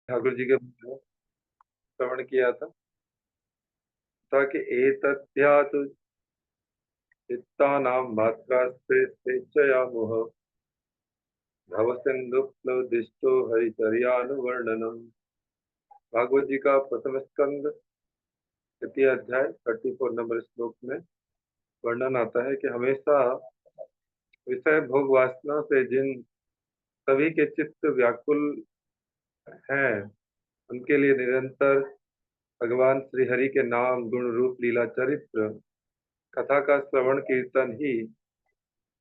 ठाकुर जी के श्रवण किया था कि एतद्यातु चित्तानां मात्रास्ते स्वेच्छया मोह भवसिन्धुप्लवदिष्टो हरिचर्यानुवर्णनम। भागवत जी का प्रथम स्कंद तृतीय अध्याय 34 नंबर श्लोक में वर्णन आता है कि हमेशा विषय भोग वासना से जिन सभी के चित्त व्याकुल हैं, उनके लिए निरंतर भगवान श्री हरि के नाम गुण रूप लीला चरित्र कथा का श्रवण कीर्तन ही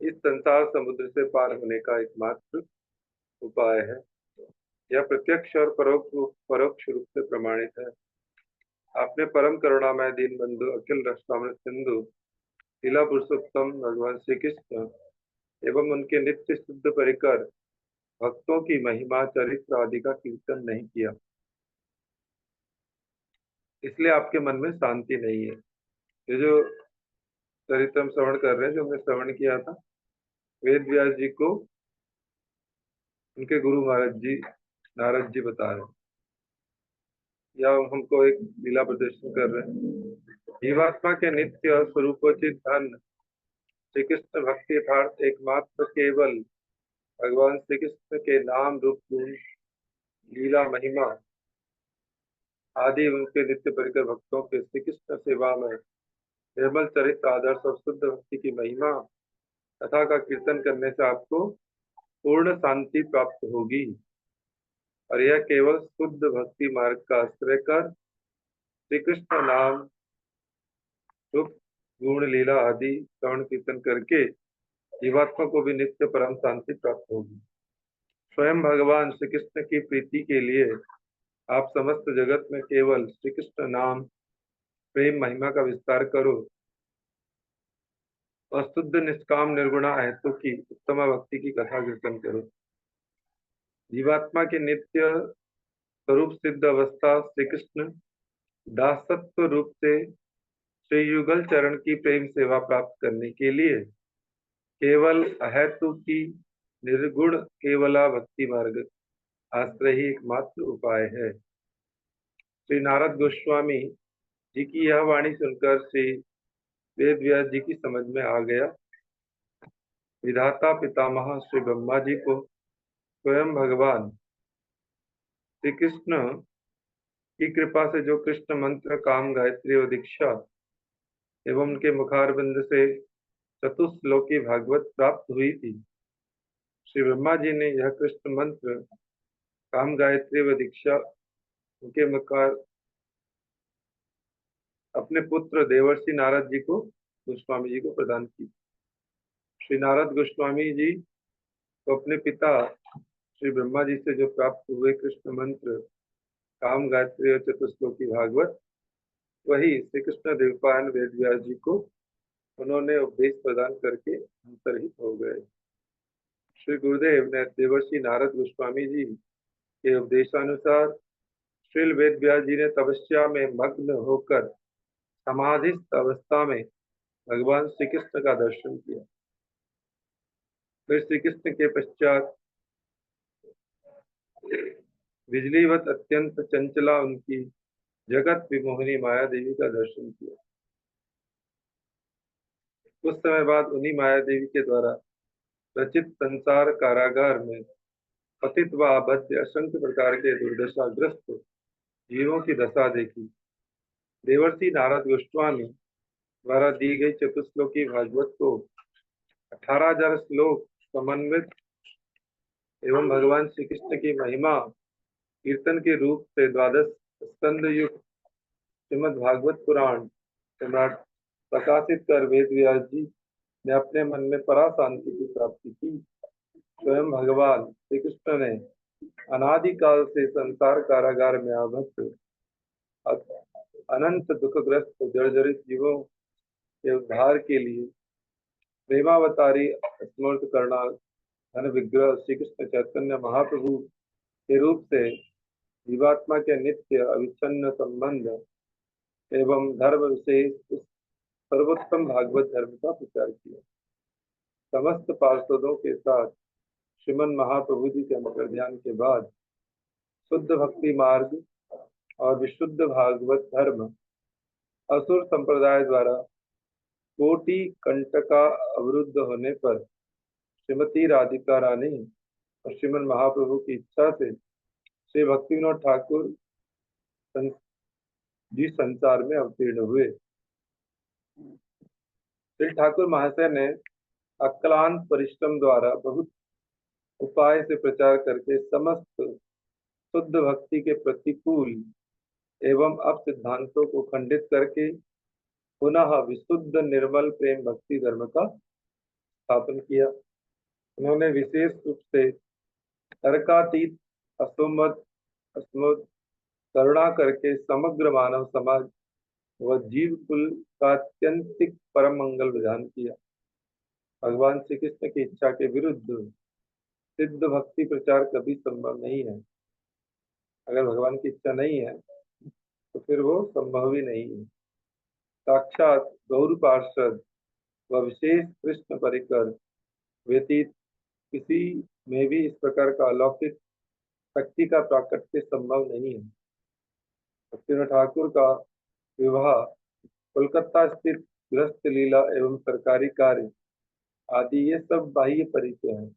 इस संसार समुद्र से पार होने का एकमात्र उपाय है। यह प्रत्यक्ष और परोक्ष रूप से प्रमाणित है। आपने परम करुणामय दीन बंधु अखिल रसामृत सिंधु लीला पुरुषोत्तम भगवान श्री कृष्ण एवं उनके नित्य शुद्ध परिकर भक्तों की महिमा चरित्र आदि का कीर्तन नहीं किया, इसलिए आपके मन में शांति नहीं है। ये जो चरित्र हम श्रवण कर रहे हैं, जो हमने श्रवण किया था, वेद व्यास जी को उनके गुरु महाराज जी नारद जी बता रहे हैं, या हमको एक लीला प्रदर्शन कर रहे हैं। जीवात्मा के नित्य स्वरूपोचित धन श्री कृष्ण भक्ति यथार्थ एकमात्र केवल भगवान श्री कृष्ण के नाम रूप गुण लीला महिमा आदि उनके नित्य परिकर भक्तों के श्री कृष्ण सेवा में निर्मल चरित्र आदर्श और शुद्ध भक्ति की महिमा कथा का कीर्तन करने से आपको पूर्ण शांति प्राप्त होगी। और यह केवल शुद्ध भक्ति मार्ग का आश्रय कर श्री कृष्ण नाम रूप गुण लीला आदि श्रवण कीर्तन करके जीवात्मा को भी नित्य परम शांति प्राप्त होगी। स्वयं भगवान श्री कृष्ण की प्रीति के लिए आप समस्त जगत में केवल श्री कृष्ण नाम प्रेम महिमा का विस्तार करो और शुद्ध निष्काम निर्गुणा हेतु की उत्तम भक्ति की कथा कीर्तन करो। जीवात्मा की नित्य स्वरूप सिद्ध अवस्था श्री कृष्ण दासत्व रूप से श्री युगल चरण की प्रेम सेवा प्राप्त करने के लिए केवल अहेतु की निर्गुण केवला भक्ति मार्ग आश्रय ही एकमात्र उपाय है। श्री नारद गोस्वामी जी की यह वाणी सुनकर श्री वेद व्यास जी की समझ में आ गया। विधाता पितामह श्री ब्रह्मा जी को स्वयं भगवान श्री कृष्ण की कृपा से जो कृष्ण मंत्र काम गायत्री और दीक्षा एवं उनके मुखारबिंद से चतुश्लोकी भागवत प्राप्त हुई थी, श्री ब्रह्मा जी ने यह कृष्ण मंत्र काम गायत्री व दीक्षा उनके मुखार अपने पुत्र देवर्षि नारद जी को गोस्वामी जी को प्रदान की। श्री नारद गोस्वामी जी को अपने पिता श्री ब्रह्मा जी से जो प्राप्त हुए कृष्ण मंत्र काम गायत्री और चतुश्लोकी भागवत, वही श्री कृष्ण देवपायन वेद व्यास जी को उन्होंने उपदेश प्रदान करके अंतर्हित हो गए। श्री गुरुदेव ने देवर्षि नारद गोस्वामी जी के उपदेशानुसार श्री वेद व्यास जी ने तपस्या में मग्न होकर समाधिस्थ अवस्था में भगवान श्री कृष्ण का दर्शन किया। फिर श्री कृष्ण के पश्चात बिजलीवत अत्यंत चंचला उनकी जगत विमोहिनी माया देवी का दर्शन किया। कुछ समय बाद उन्हीं माया देवी के द्वारा रचित संसार कारागार में पतित व आबद्ध असंख्य प्रकार के दुर्दशाग्रस्त जीवों की दशा देखी। देवर्षि नारद गोस्वामी द्वारा दी गई चतुश्लोकी भागवत को 18,000 श्लोक समन्वित एवं भगवान श्री कृष्ण की महिमा कीर्तन के रूप से 12 स्कंद युक्त श्रीमद् भागवत पुराण सम्राट प्रकाशित कर वेद व्यास जी ने अपने मन में परा शांति की प्राप्ति की। स्वयं भगवान श्री कृष्ण ने अनादिकाल से संसार कारागार में आबद्ध अनंत दुखग्रस्त जर्जरित जीवों के उद्धार के लिए प्रेमावतारी स्मृत करना धन विग्रह श्री कृष्ण चैतन्य महाप्रभु के रूप से जीवात्मा के नित्य अविच्छिन्न संबंध एवं धर्म विशेष उस सर्वोत्तम भागवत धर्म का प्रचार किया। समस्त पार्षदों के साथ श्रीमन महाप्रभु जी के मकर ध्यान के बाद शुद्ध भक्ति मार्ग और विशुद्ध भागवत धर्म असुर संप्रदाय द्वारा कोटि कंटका अवरुद्ध होने पर श्रीमती राधिका रानी और श्रीमन महाप्रभु की इच्छा से श्री भक्ति विनोद ठाकुर जी संसार में अवतीर्ण हुए। श्री ठाकुर महाशय ने अक्लांत परिश्रम द्वारा बहुत उपाय से प्रचार करके समस्त शुद्ध भक्ति के प्रतिकूल एवं अपसिद्धांतों को खंडित करके पुनः विशुद्ध निर्मल प्रेम भक्ति धर्म का स्थापन किया। उन्होंने विशेष रूप से तर्कातीत असुमत अस्मुद करुणा करके समग्र मानव समाज व जीव कुल का अत्यंतिक परम मंगल विधान किया। भगवान श्री कृष्ण की इच्छा के विरुद्ध सिद्ध भक्ति प्रचार कभी संभव नहीं है। अगर भगवान की इच्छा नहीं है तो फिर वो संभव ही नहीं है। साक्षात गौर पार्षद व विशेष कृष्ण परिकर व्यतीत किसी में भी इस प्रकार का अलौकिक शक्ति का प्राकट्य संभव नहीं है। भक्तिनाथ ठाकुर का विवाह कोलकाता स्थित गृहस्थ लीला एवं सरकारी कार्य आदि ये सब बाह्य परिचय हैं,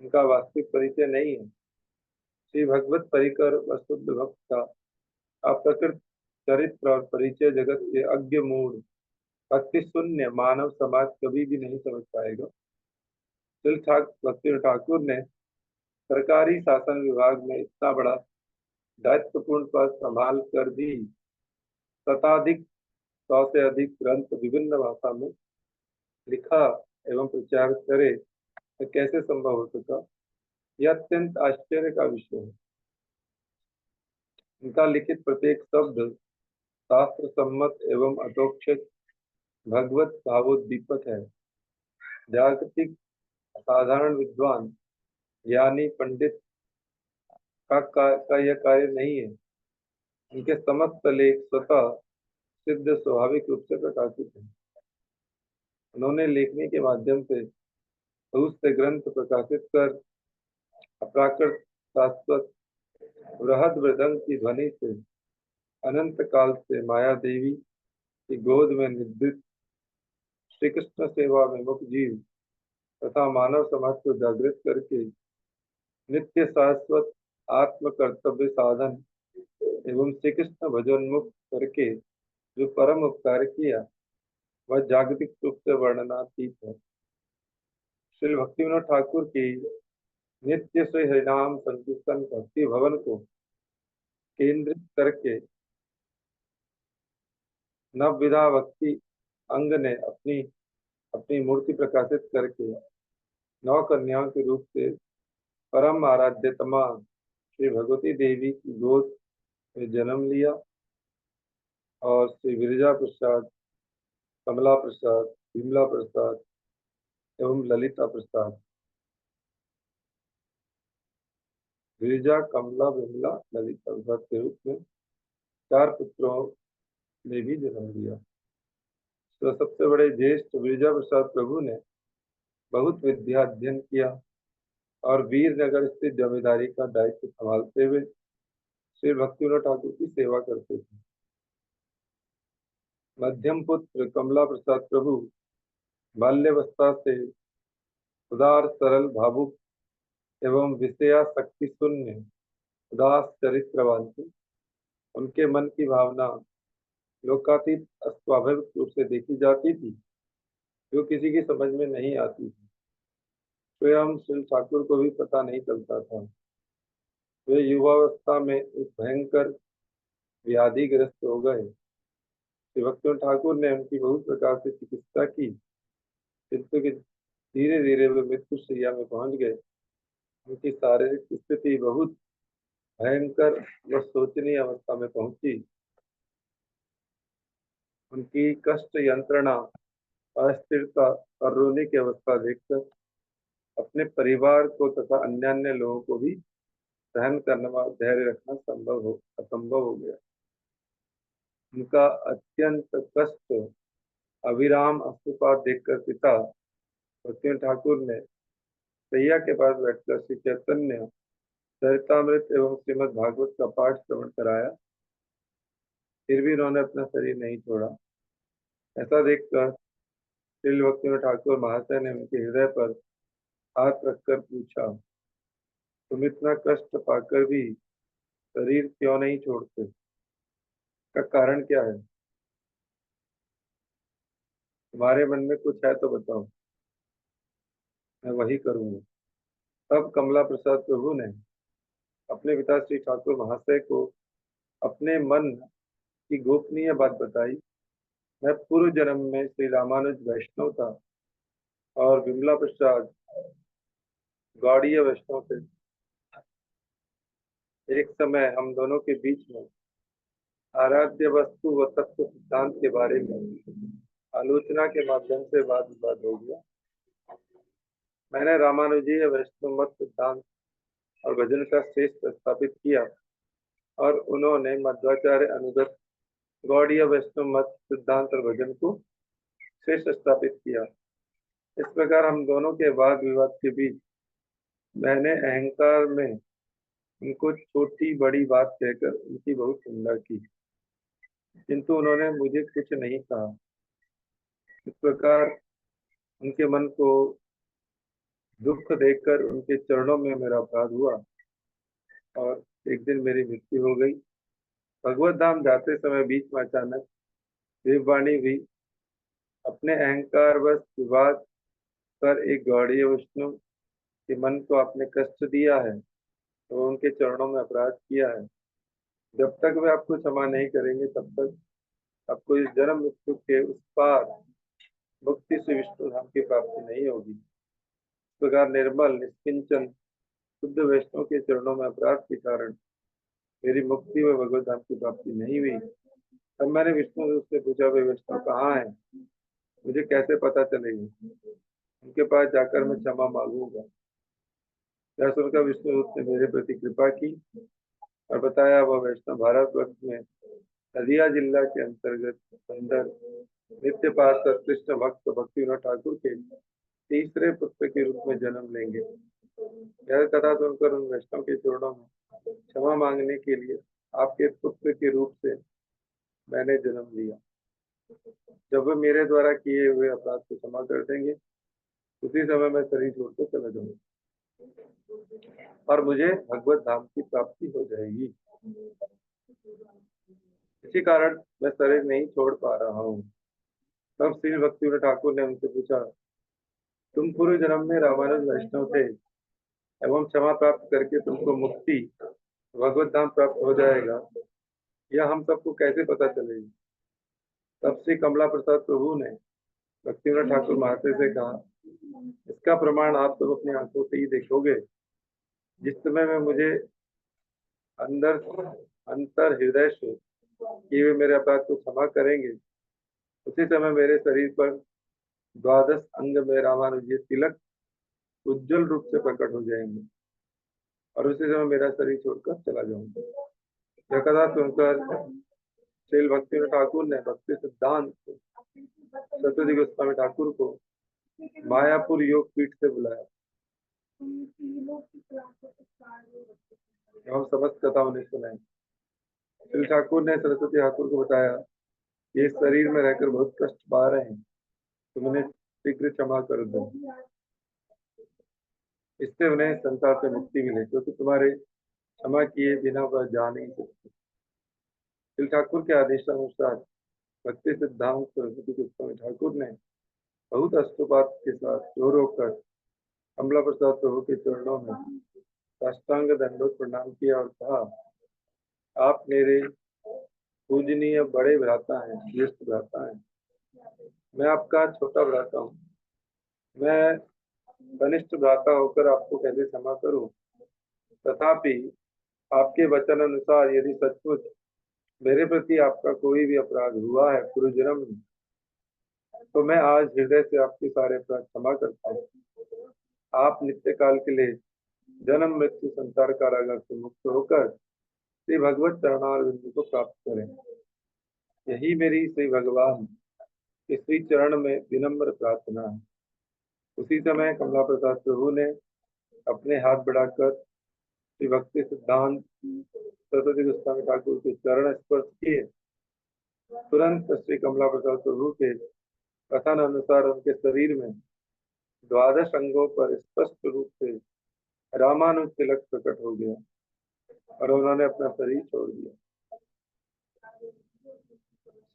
उनका वास्तविक परिचय नहीं है। श्री भगवत परिकर व शुद्ध भक्त का अप्रकृत चरित्र और परिचय जगत के अज्ञ मूढ़ भक्ति शून्य मानव समाज कभी भी नहीं समझ पाएगा। श्री भक्ति ठाकुर ने सरकारी शासन विभाग में इतना बड़ा दायित्वपूर्ण पद संभाल कर भी शताधिक 100 से अधिक ग्रंथ विभिन्न भाषा में लिखा एवं प्रचार करे तो कैसे संभव हो सका, यह अत्यंत आश्चर्य का विषय है। उनका लिखित प्रत्येक शब्द शास्त्र सम्मत एवं अतोक्षित भगवत भावोद्दीपक है। जागतिक साधारण विद्वान ज्ञानी पंडित का यह कार्य नहीं है। उनके समस्त लेख स्वतः सिद्ध स्वाभाविक रूप से प्रकाशित है। उन्होंने लेखनी के माध्यम से बहुत से ग्रंथ प्रकाशित कर अप्राकृत शाश्वत बृहद मृदंग की ध्वनि से अनंत काल से माया देवी की गोद में निद्रित श्री कृष्ण सेवा में मुक्त जीव तथा मानव समाज को जागृत करके नित्य शाश्वत आत्म कर्तव्य साधन एवं श्री कृष्ण भजन मुक्त करके जो परम उपकार किया वह जागतिक रूप से वर्णनातीत है। श्री भक्ति विनोद ठाकुर की नित्य श्री हरिनाम संकीर्तन भक्ति भवन को केंद्रित करके नवविधा भक्ति अंग ने अपनी अपनी मूर्ति प्रकाशित करके नौ कन्याओं के रूप से परम आराध्यतमा श्री भगवती देवी की गोद में जन्म लिया और श्री विरजा प्रसाद, कमला प्रसाद, विमला प्रसाद एवं ललिता प्रसाद, विरजा, कमला, विमला, ललिता प्रसाद के रूप में 4 पुत्रों ने भी जन्म लिया। तो सबसे बड़े ज्येष्ठ विरजा प्रसाद प्रभु ने बहुत विद्या अध्ययन किया और वीरनगर स्थित जमींदारी का दायित्व संभालते हुए श्री भक्ति विनोद ठाकुर की सेवा करते थे। मध्यम पुत्र कमला प्रसाद प्रभु बाल्यावस्था से उदार, सरल, भावुक एवं विषयासक्ति शून्य उदास चरित्रवान थे। उनके मन की भावना लोकातीत अस्वाभाविक रूप से देखी जाती थी जो किसी की समझ में नहीं आती थी। स्वयं श्री ठाकुर को भी पता नहीं चलता था। वे युवावस्था में एक भयंकर व्याधिग्रस्त हो गए। श्री भक्ति ठाकुर ने उनकी बहुत प्रकार से चिकित्सा की, किंतु धीरे धीरे वे मृत्यु शैया में पहुंच गए। उनकी शारीरिक स्थिति बहुत भयंकर व शोचनीय अवस्था में पहुंची। उनकी कष्ट यंत्रणा, अस्थिरता और रोने की अवस्था देखकर अपने परिवार को तथा अन्य लोगों को भी सहन करना व धैर्य रखना असंभव हो गया। उनका अत्यंत कष्ट अविराम अश्रुपात देखकर पिता भक्ति ठाकुर ने सैया के पास बैठकर श्री चैतन्य चरितमृत एवं श्रीमद् भागवत का पाठ श्रवण कराया, फिर भी उन्होंने अपना शरीर नहीं छोड़ा। ऐसा देखकर श्री भक्तिविनोद ठाकुर महाशय ने उनके हृदय पर हाथ रखकर पूछा, तुम इतना कष्ट पाकर भी शरीर क्यों नहीं छोड़ते? का कारण क्या है? तुम्हारे मन में कुछ है तो बताओ, मैं वही करूंगा। तब कमला प्रसाद प्रभु ने अपने पिता श्री ठाकुर महाशय को अपने मन की गोपनीय बात बताई। मैं पूर्व जन्म में श्री रामानुज वैष्णव था और विमला प्रसाद गौड़ीय वैष्णव थे। एक समय हम दोनों के बीच में आराध्य वस्तु व तत्व सिद्धांत के बारे में आलोचना के माध्यम से वाद विवाद हो गया। मैंने रामानुजीय वैष्णव मत सिद्धांत और भजन का श्रेष्ठ स्थापित किया और उन्होंने मध्वाचार्य अनुगत गौड़ीय वैष्णव मत सिद्धांत और भजन को श्रेष्ठ स्थापित किया। इस प्रकार हम दोनों के वाद विवाद के बीच मैंने अहंकार में उनको छोटी बड़ी बात कहकर उनकी बहुत निंदा की, किंतु उन्होंने मुझे कुछ नहीं कहा। इस प्रकार उनके मन को दुख देकर उनके चरणों में मेरा अपराध हुआ और एक दिन मेरी मृत्यु हो गई। भगवत धाम जाते समय बीच में अचानक देववाणी हुई। अपने अहंकार वश विवाद कर एक गौड़ीय वैष्णव के मन को आपने कष्ट दिया है तो उनके चरणों में अपराध किया है। जब तक वे आपको क्षमा नहीं करेंगे तब तक आपको इस जन्म मृत्यु के उस पार मुक्ति से विष्णु धाम की प्राप्ति नहीं होगी। इस प्रकार निर्मल निष्किंचन शुद्ध वैष्णव के चरणों में अपराध के कारण मेरी मुक्ति व भगवत धाम की प्राप्ति नहीं हुई। तब मैंने विष्णु दूत से पूछा, वे वैष्णव कहाँ है, मुझे कैसे पता चलेगा? उनके पास जाकर मैं क्षमा मांगूंगा। यह सुनकर विष्णु दूत ने मेरे प्रति कृपा की और बताया वह वैष्णव भारतवर्ष में नदिया जिला के अंतर्गत अंदर नित्य पार्षद कृष्ण भक्त भक्तिविनोद ठाकुर के तीसरे पुत्र के रूप में जन्म लेंगे। यह कथा सुनकर उन वैष्णव के चरणों में क्षमा मांगने के लिए आपके पुत्र के रूप से मैंने जन्म लिया। जब वे मेरे द्वारा किए हुए अपराध को क्षमा कर देंगे उसी समय मैं शरीर छोड़कर चला जाऊंगा और मुझे भगवत धाम की प्राप्ति हो जाएगी। इसी कारण मैं शरीर नहीं छोड़ पा रहा हूँ। तब श्री भक्तिविनोद ठाकुर ने उनसे पूछा, तुम पूर्व जन्म में रामानुज वैष्णव थे एवं क्षमा प्राप्त करके तुमको मुक्ति भगवत धाम प्राप्त हो जाएगा, यह हम सबको कैसे पता चलेगी? तब श्री कमला प्रसाद प्रभु ने भक्तिविनोद ठाकुर महाशय से कहा, इसका प्रमाण आप सब अपनी आंखों से ही देखोगे। जिस समय में मुझे अंदर अंतर हृदय से कि वे मेरे अपराध को क्षमा करेंगे उसी समय मेरे शरीर पर द्वादश अंग में रामानुजीय तिलक उज्जवल रूप से प्रकट हो जाएंगे और उसी समय मेरा शरीर छोड़कर चला जाऊंगा। यह कथा सुनकर श्री भक्तिविनोद ठाकुर ने भक्ति सिद्धांत सरस्वती गोस्वामी ठाकुर को मायापुर योग पीठ से बुलाया एवं समस्त कथा उन्हें सुनाई। श्री ठाकुर ने सरस्वती ठाकुर को बताया, ये शरीर में रहकर बहुत कष्ट पा रहे हैं, तुम उन्हें शीघ्र क्षमा कर दो, इससे उन्हें संसार से मुक्ति मिले, क्योंकि तुम्हारे क्षमा किए बिना वह जा नहीं सकते। श्री ठाकुर के आदेशानुसार भक्ति सिद्धांत सरस्वती गोस्वामी ठाकुर ने बहुत अष्टोपात के साथ रो रो कर कमला प्रसाद प्रभु के चरणों में साष्टांग दंडोत प्रणाम किया और कहा, आप मेरे पूजनीय बड़े भ्राता हैं, ज्येष्ठ भ्राता हैं। मैं आपका छोटा भ्राता हूँ। मैं कनिष्ठ भ्राता होकर आपको कैसे क्षमा करूं? तथापि आपके वचन अनुसार यदि सचमुच मेरे प्रति आपका कोई भी अपराध हुआ है पूर्व जन्म में, तो मैं आज हृदय से आपके सारे अपराध क्षमा करता हूँ। आप नित्य काल के लिए जन्म मृत्यु संसार कारागार से मुक्त होकर श्री भगवत चरणार बिंदु को प्राप्त करें। यही मेरी श्री भगवान के श्री चरण में विनम्र प्रार्थना है। उसी समय कमला प्रसाद प्रभु ने अपने हाथ बढ़ाकर श्री भक्ति सिद्धांत सरस्वती गोस्वामी ठाकुर के चरण स्पर्श किए, तुरंत श्री कमला प्रसाद प्रभु के कथन अनुसार उनके शरीर में द्वादश अंगों पर स्पष्ट रूप से रामानुज तिलक प्रकट हो गया और उन्होंने अपना शरीर छोड़ दिया।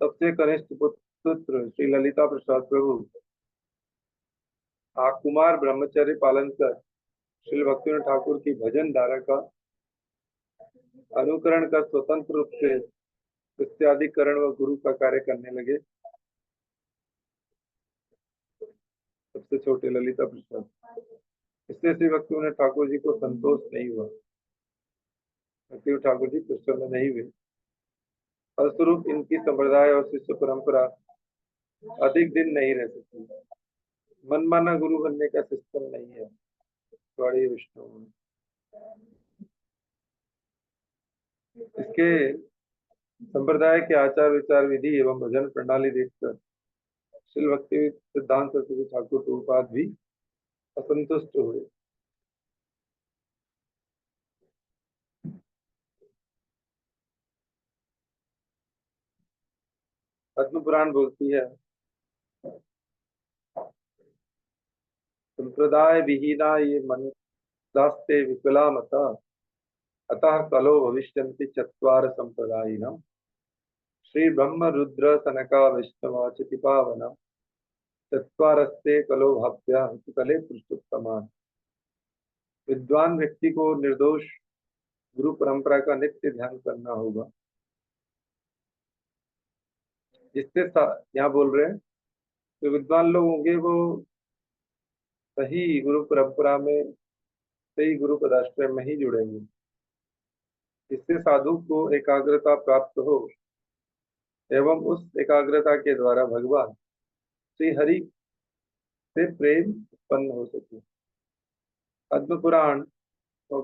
सबसे कनिष्ठ पुत्र श्री ललिता प्रसाद प्रभु कुमार ब्रह्मचर्य पालन कर श्री भक्तिनाथ ठाकुर की भजन धारा का अनुकरण कर स्वतंत्र रूप से इत्यादिकरण व गुरु का कार्य करने लगे। सबसे छोटे ललिता प्रसाद, इससे श्री भक्तिनाथ ठाकुर जी को संतोष नहीं हुआ, भक्ति ठाकुर जी प्रसन्न नहीं हुए। फलस्वरूप इनकी संप्रदाय और शिष्य परंपरा अधिक दिन नहीं रह सकी। मनमाना गुरु बनने का सिस्टम नहीं है बड़े विष्णु में। इसके संप्रदाय के आचार विचार विधि एवं भजन प्रणाली देखकर श्री भक्ति सिद्धांत सरस्वती ठाकुर प्रभुपाद भी असंतुष्ट हुए। पद्म पुराण बोलती है, संप्रदाय विहीना ये मन दास्ते विपुला मता, अतः कलो भविष्यन्ति चत्वार संप्रदायिनः। श्री ब्रह्म रुद्र सनका विष्णु चिति पावनः, चत्वारस्ते कलो भाव्या कले पुरुषोत्तमा। विद्वान व्यक्ति को निर्दोष गुरु परंपरा का नित्य ध्यान करना होगा। जिससे यहाँ बोल रहे हैं तो विद्वान लोग होंगे वो सही गुरु परंपरा में, सही गुरु पदाश्रय में ही जुड़ेंगे। इससे साधु को एकाग्रता प्राप्त हो एवं उस एकाग्रता के द्वारा भगवान श्री हरि से प्रेम उत्पन्न हो सके। पद्म पुराण और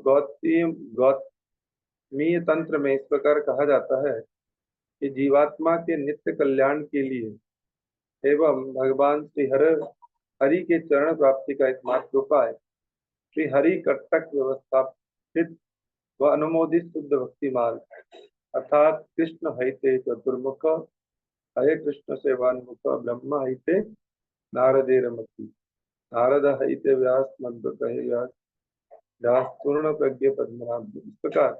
गौतमीय तंत्र में इस प्रकार कहा जाता है कि जीवात्मा के नित्य कल्याण के लिए एवं भगवान श्री हरि के चरण प्राप्ति का एकमात्र उपाय श्री हरि कर्तक व्यवस्थापित व अनुमोदित शुद्ध भक्ति मार्ग अर्थात कृष्ण हईते चतुर्मुख, हरे कृष्ण सेवान्मुख, ब्रह्म हईते नारदेर मति, नारद हईते व्यास मंत्र कहे व्यास, व्यास पूर्ण प्रज्ञ पद्मनाभ। इस प्रकार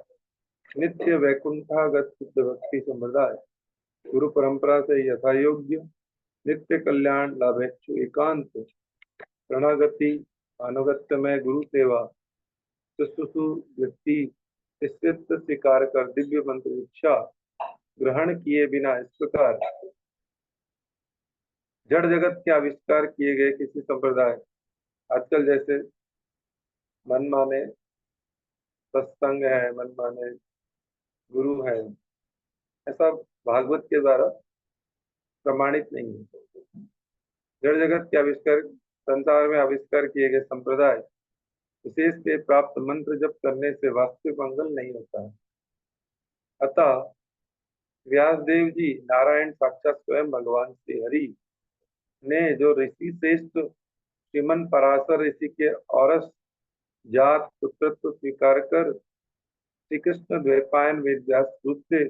नित्य वैकुंठागत शुद्ध भक्ति संप्रदाय गुरु परंपरा से यथा योग्य नित्य कल्याण लाभेच्छु एकांत शरणागति अनुगत्य में गुरु सेवा शुश्रूषु व्यक्ति शिष्यत्व स्वीकार कर दिव्य मंत्र दीक्षा ग्रहण किए बिना इस प्रकार जड़ जगत के आविष्कार किए गए किसी संप्रदाय, आजकल जैसे मनमाने सत्संग है, मनमाने गुरु है, ऐसा भागवत के द्वारा प्रमाणित नहीं है। जड़ जगत के आविष्कार, संसार में आविष्कार किए गए संप्रदाय विशेष से प्राप्त मंत्र जप करने से वास्तविक मंगल नहीं होता है। अतः व्यासदेव जी नारायण साक्षात स्वयं भगवान श्री हरि ने जो ऋषि श्रेष्ठ श्रीमन पराशर ऋषि के औरस जात पुत्रत्व स्वीकार कर श्री कृष्ण द्वैपायन वेद व्यास रूप से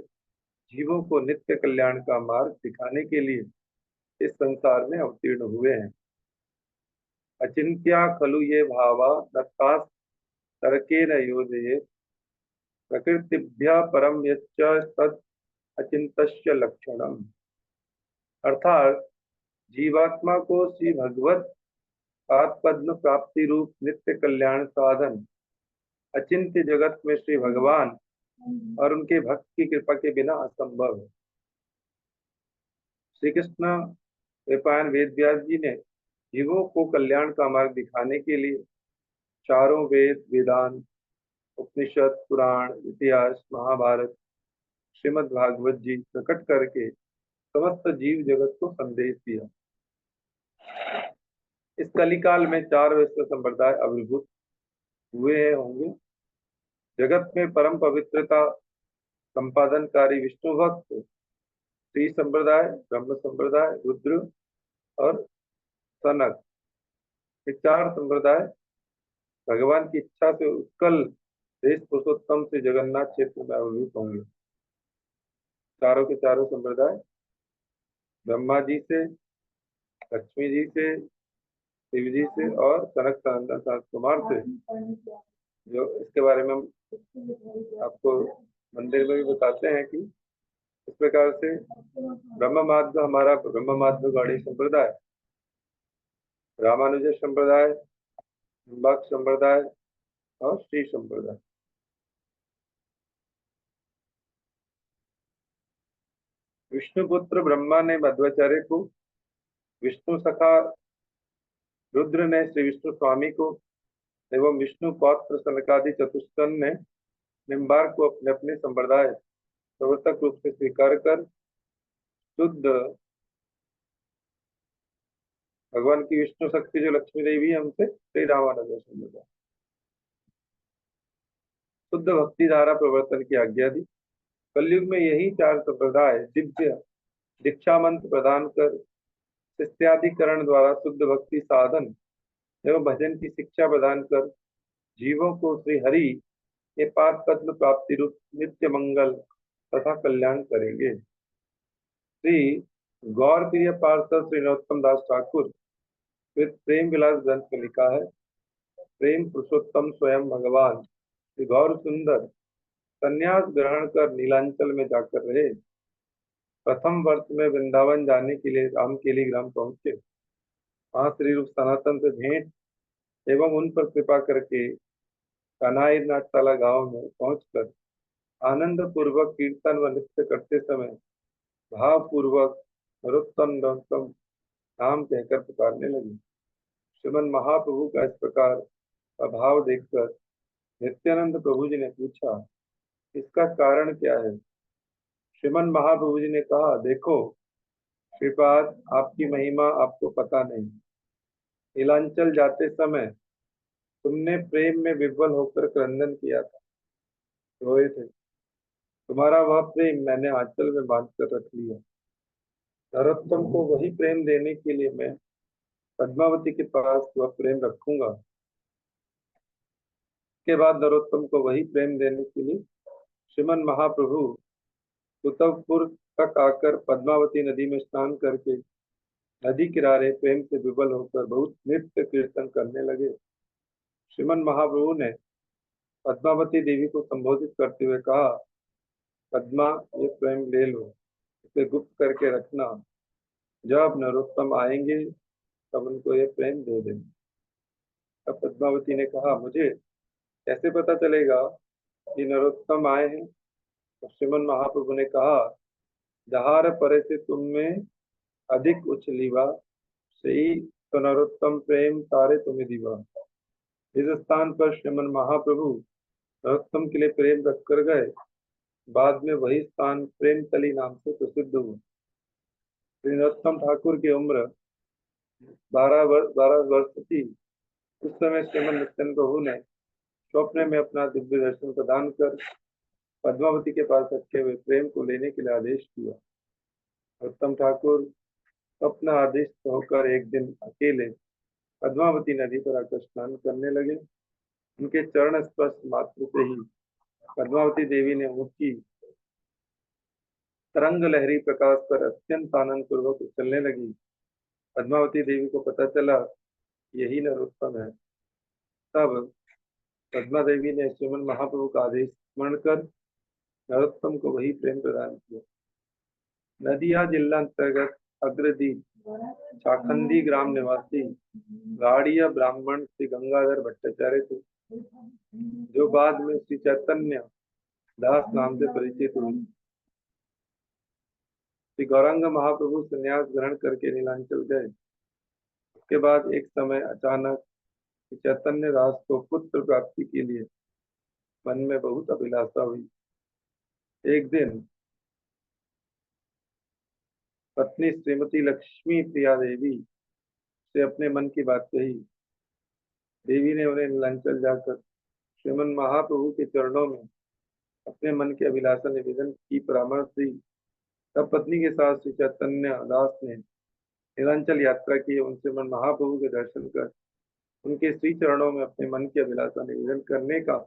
जीवों को नित्य कल्याण का मार्ग दिखाने के लिए इस संसार में अवतीर्ण हुए हैं। अचिंत्या खलु ये भावा दत्तास तर्केण योजये, प्रकृतिभ्य परम यच्च तद अचिंतस्य लक्षणम। अर्थात जीवात्मा को श्री भगवत पाद पद्म प्राप्ति रूप नित्य कल्याण साधन अचिंत्य जगत में श्री भगवान और उनके भक्त की कृपा के बिना असंभव है। श्री कृष्ण द्वैपायन वेद व्यास जी ने जीवों को कल्याण का मार्ग दिखाने के लिए चारों वेद, वेदांत, उपनिषद, पुराण, इतिहास, महाभारत, श्रीमद् भागवत जी प्रकट करके समस्त जीव जगत को संदेश दिया। इस कलिकाल में 4 विश्व संप्रदाय आविर्भूत हुए होंगे। जगत में परम पवित्रता संपादनकारी विष्णु भक्त, श्री संप्रदाय, ब्रह्म संप्रदाय, रुद्र और सनक, ये 4 संप्रदाय भगवान की इच्छा से उत्कल देश पुरुषोत्तम श्री जगन्नाथ क्षेत्र में आविर्भूत होंगे। चारों के चारों संप्रदाय ब्रह्मा जी से, लक्ष्मी जी से, शिव जी से और कनक सनंदन सहस कुमार से, जो इसके बारे में हम आपको मंदिर में भी बताते हैं कि इस प्रकार से ब्रह्म माध्व हमारा ब्रह्म माध्व गौड़ी संप्रदाय, रामानुज संप्रदाय, भक्त संप्रदाय और श्री संप्रदाय। विष्णुपुत्र ब्रह्मा ने मध्वाचार्य को, विष्णु सखा रुद्र ने श्री विष्णु स्वामी को एवं विष्णु पौत्र सनकादि चतुष्टन ने निम्बार्क को अपने अपने संप्रदाय प्रवर्तक रूप से स्वीकार कर शुद्ध भगवान की विष्णु शक्ति जो लक्ष्मी देवी है हमसे श्री रामानुज संप्रदाय शुद्ध भक्ति धारा प्रवर्तन की आज्ञा दी। कलयुग में यही चार संप्रदाय दिव्य दीक्षा मंत्र प्रदान कर शिष्याधिकरण द्वारा शुद्ध भक्ति साधन एवं भजन की शिक्षा प्रदान कर जीवों को श्री हरि के पाद पद्म प्राप्ति रूप नित्य मंगल तथा कल्याण करेंगे। श्री गौर प्रिय पार्षद श्री नरोत्तम दास ठाकुर प्रेम विलास ग्रंथ में लिखा है, प्रेम पुरुषोत्तम स्वयं भगवान श्री गौर सुंदर संन्यास ग्रहण कर नीलांचल में जाकर रहे। प्रथम वर्ष में वृंदावन जाने के लिए रामकेली ग्राम पहुंचे। वहां श्री रूप सनातन से भेंट एवं उन पर कृपा करके कनाई नाटशाला गांव में पहुंचकर आनंद पूर्वक कीर्तन व नृत्य करते समय भाव पूर्वक नरोत्तम नरोत्तम नाम कहकर पुकारने लगे। श्रीमन महाप्रभु का इस प्रकार का भाव देखकर नित्यानंद प्रभु जी ने पूछा, इसका कारण क्या है? श्रीमन महाप्रभु जी ने कहा, देखो श्रीपाद, आपकी महिमा आपको पता नहीं। नीलांचल जाते समय तुमने प्रेम में विह्वल होकर क्रंदन किया था, रोए थे। तुम्हारा वह प्रेम मैंने आंचल में बांध कर रख लिया। नरोत्तम को वही प्रेम देने के लिए मैं पद्मावती के पास वह प्रेम रखूंगा। के बाद नरोत्तम को वही प्रेम देने के लिए श्रीमन महाप्रभु कुतवपुर तक आकर पद्मावती नदी में स्नान करके नदी किनारे प्रेम से विवल होकर बहुत नृत्य कीर्तन करने लगे। श्रीमन महाप्रभु ने पद्मावती देवी को संबोधित करते हुए कहा, पद्मा, ये प्रेम ले लो, इसे गुप्त करके रखना। जब नरोत्तम आएंगे तब उनको ये प्रेम दे देना। तब पद्मावती ने कहा, मुझे कैसे पता चलेगा कि नरोत्तम आए हैं? तो श्रीमन महाप्रभु ने कहा, जहार परे से तुम में अधिक उछलीवा सही तो नरोत्तम प्रेम तारे तुम्हें दीवा। इस स्थान पर श्रीमन महाप्रभु नरोत्तम के लिए प्रेम रख कर गए। बाद में वही स्थान प्रेमतली नाम से प्रसिद्ध हुआ। श्री नरोत्तम ठाकुर की उम्र 12 वर्ष थी। उस समय श्रीमन नित्यानंद प्रभु ने स्वप्न में अपना दिव्य दर्शन प्रदान कर पद्मावती के पास रखे हुए प्रेम को लेने के लिए आदेश किया। नरोत्तम ठाकुर स्वप्न आदेश होकर एक दिन अकेले पद्मावती नदी पर आकर स्नान करने लगे। उनके चरण स्पर्श मात्र से ही पद्मावती देवी ने ऊंची तरंग लहरी प्रकाश पर अत्यंत आनंद पूर्वक उछलने लगी। पद्मावती देवी को पता चला यही नरोत्तम है। तब पद्मा देवी ने श्रीमन महाप्रभु का आदेश स्मरण कर नरोत्तम को वही प्रेम प्रदान किया। नदिया जिला अंतर्गत अग्रदीप चाखंदी ग्राम निवासी गाड़िया ब्राह्मण श्री गंगाधर भट्टाचार्य थे, जो बाद में श्री चैतन्य दास नाम से परिचित हुए। श्री गौरांग महाप्रभु संन्यास ग्रहण करके नीलांचल गए। उसके बाद एक समय अचानक श्री चैतन्य दास को पुत्र प्राप्ति के लिए मन में बहुत अभिलाषा हुई। एक दिन पत्नी श्रीमती लक्ष्मी प्रिया देवी से अपने मन की बात कही। देवी ने उन्हें नीलांचल जाकर श्रीमन महाप्रभु के चरणों में अपने मन की अभिलाषा निवेदन की परामर्श दी। तब पत्नी के साथ श्री चैतन्य दास ने नीलांचल यात्रा की। उनसे मन महाप्रभु के दर्शन कर उनके श्री चरणों में अपने मन की अभिलाषा निवेदन करने का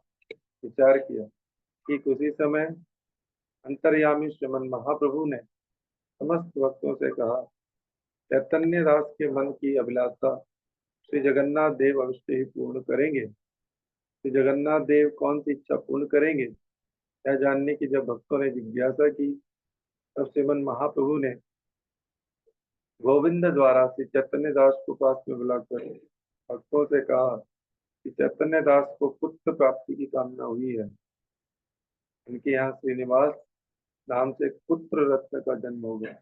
विचार किया। ठीक उसी समय अंतर्यामी श्रीमन महाप्रभु ने समस्त भक्तों से कहा, चैतन्य दास के मन की अभिलाषा श्री जगन्नाथ देव अवश्य ही पूर्ण करेंगे। श्री जगन्नाथ देव कौन सी इच्छा पूर्ण करेंगे, यह जानने की जब भक्तों ने जिज्ञासा की, तब श्रीमन महाप्रभु ने गोविंद द्वारा श्री चैतन्य दास को पास में बुलाकर भक्तों से कहा कि चैतन्य दास को पुत्र प्राप्ति की कामना हुई है। उनके यहाँ श्रीनिवास नाम से एक पुत्र रत्न का जन्म होगा।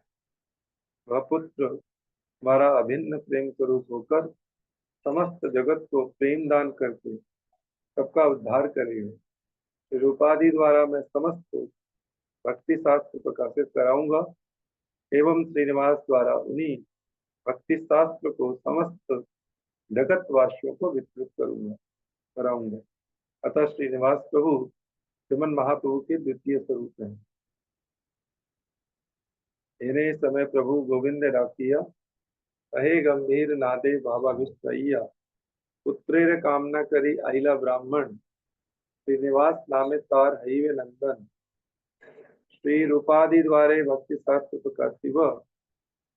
वह पुत्र हमारा अभिन्न प्रेम स्वरूप होकर समस्त जगत को प्रेम दान करके सबका उद्धार करेगा। रूपादि द्वारा मैं समस्त भक्ति शास्त्र प्रकाशित कराऊंगा एवं श्रीनिवास द्वारा उन्हीं भक्ति शास्त्र को समस्त जगत वासियों को विस्तृत कराऊंगा। अतः श्रीनिवास प्रभु श्रीमन महाप्रभु के द्वितीय स्वरूप हैं। इन्हें समय प्रभु गोविंद डाकिया, कहे गंभीर नादे बाबा विस्तैया, पुत्रेर कामना करी आइला ब्राह्मण, श्रीनिवास नामे तार हईवे नंदन। श्री रूपादि द्वारे भक्ति शास्त्र प्रकाशिव,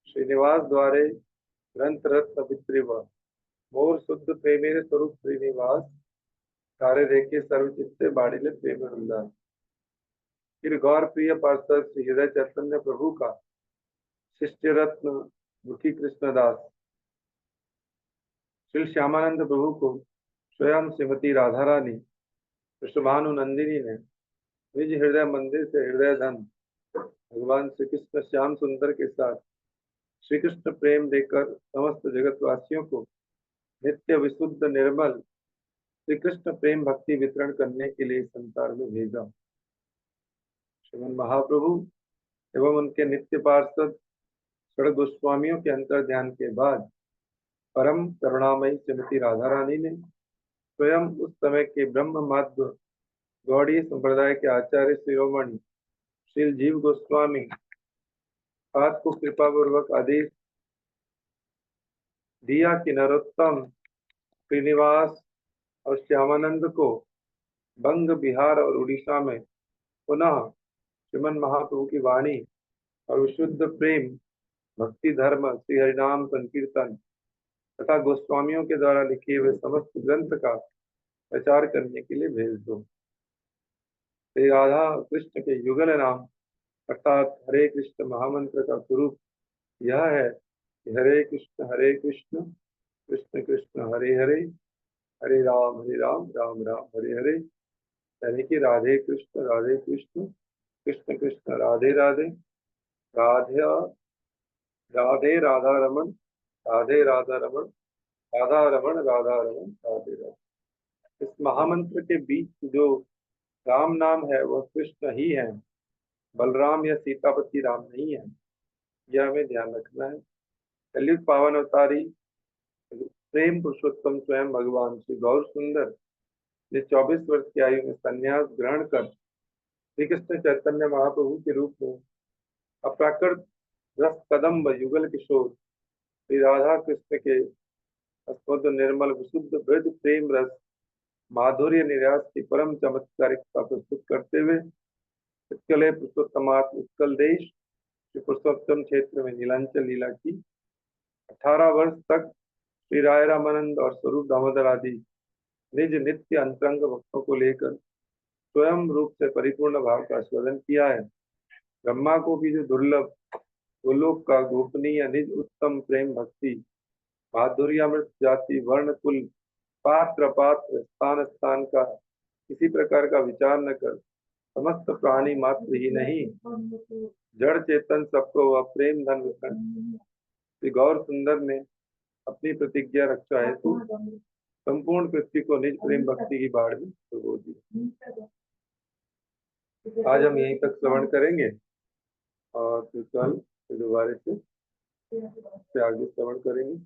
श्रीनिवास द्वारे ग्रंथ रत्न वित्रिव। मोर शुद्ध प्रेमेर स्वरूप श्रीनिवास, कार्य देखे सर्वचित्ते बाड़िले प्रेम वृंदान। फिर गौर प्रिय पार्षद श्री हृदय चैतन्य प्रभु का शिष्य रत्न मुखी कृष्णदास श्री श्यामानंद प्रभु को स्वयं श्रीमती राधा रानी कृष्णभानु नंदिनी ने निज हृदय मंदिर से हृदय धन भगवान श्री कृष्ण श्याम सुंदर के साथ श्री कृष्ण प्रेम देकर समस्त जगतवासियों को नित्य विशुद्ध निर्मल श्री कृष्ण प्रेम भक्ति वितरण करने के लिए संसार में भेजा। श्रीमन महाप्रभु एवं उनके नित्य पार्षद षड गोस्वामियों के अंतर ध्यान के बाद परम करुणामयी श्रीमती राधा रानी ने स्वयं उस समय के ब्रह्म माध्व गौड़ीय संप्रदाय के आचार्य शिरोमणि श्री जीव गोस्वामी पाद को कृपा पूर्वक आदेश दिया कि नरोत्तम, श्रीनिवास और श्यामानंद को बंग, बिहार और उड़ीसा में पुनः श्रीमन महाप्रभु की वाणी और विशुद्ध प्रेम भक्ति धर्म श्री हरिनाम संकीर्तन तथा गोस्वामियों के द्वारा लिखे हुए समस्त ग्रंथ का प्रचार करने के लिए भेज दो। श्री राधा कृष्ण के युगल नाम अर्थात हरे कृष्ण महामंत्र का स्वरूप यह है कि हरे कृष्ण कृष्ण कृष्ण हरे हरे, हरे राम राम राम हरे हरे। यानी कि राधे कृष्ण कृष्ण कृष्ण राधे राधे, राधे राधे राधा रमन, राधे राधा रमन, राधा रमन राधा रमन, राधे राधे। इस महामंत्र के बीच जो राम नाम है वह कृष्ण ही है, बलराम या सीतापति राम नहीं है। यह हमें ध्यान रखना है। कलयुग पावन अवतारी प्रेम पुरुषोत्तम स्वयं भगवान श्री गौर सुंदर ने 24 वर्ष की आयु में संन्यास ग्रहण कर श्री कृष्ण चैतन्य महाप्रभु के रूप में अप्राकृत रस कदम्ब युगल किशोर श्री राधा कृष्ण के अस्मद निर्मल विशुद्ध ब्रज प्रेम रस माधुर्य निर्यास की परम चमत्कारिकता प्रस्तुत करते हुए उत्कले पुरुषोत्तमात्म उत्कल देश श्री पुरुषोत्तम क्षेत्र में नीलांचल लीला की। 18 वर्ष तक श्री राय रामानंद और स्वरूप दामोदर आदि निज नित्य अंतरंग भक्तों को लेकर स्वयं रूप से परिपूर्ण भाव का आस्वादन किया है। ब्रह्मा को भी जो दुर्लभ गोलोक का गोपनीय निज उत्तम प्रेम भक्ति माधुर्यामृत जाति वर्ण कुल पात्र पात्र स्थान स्थान का किसी प्रकार का विचार न कर समस्त प्राणी मात्र ही नहीं जड़ चेतन सबको वह प्रेम धन वितरण श्री गौर सुंदर ने अपनी प्रतिज्ञा रक्षा हेतु संपूर्ण पृथ्वी को निज प्रेम भक्ति की बाढ़ में डुबो दिया। आज हम यहीं तक श्रवण करेंगे और फिर कल दोबारा से आगे श्रवण करेंगे।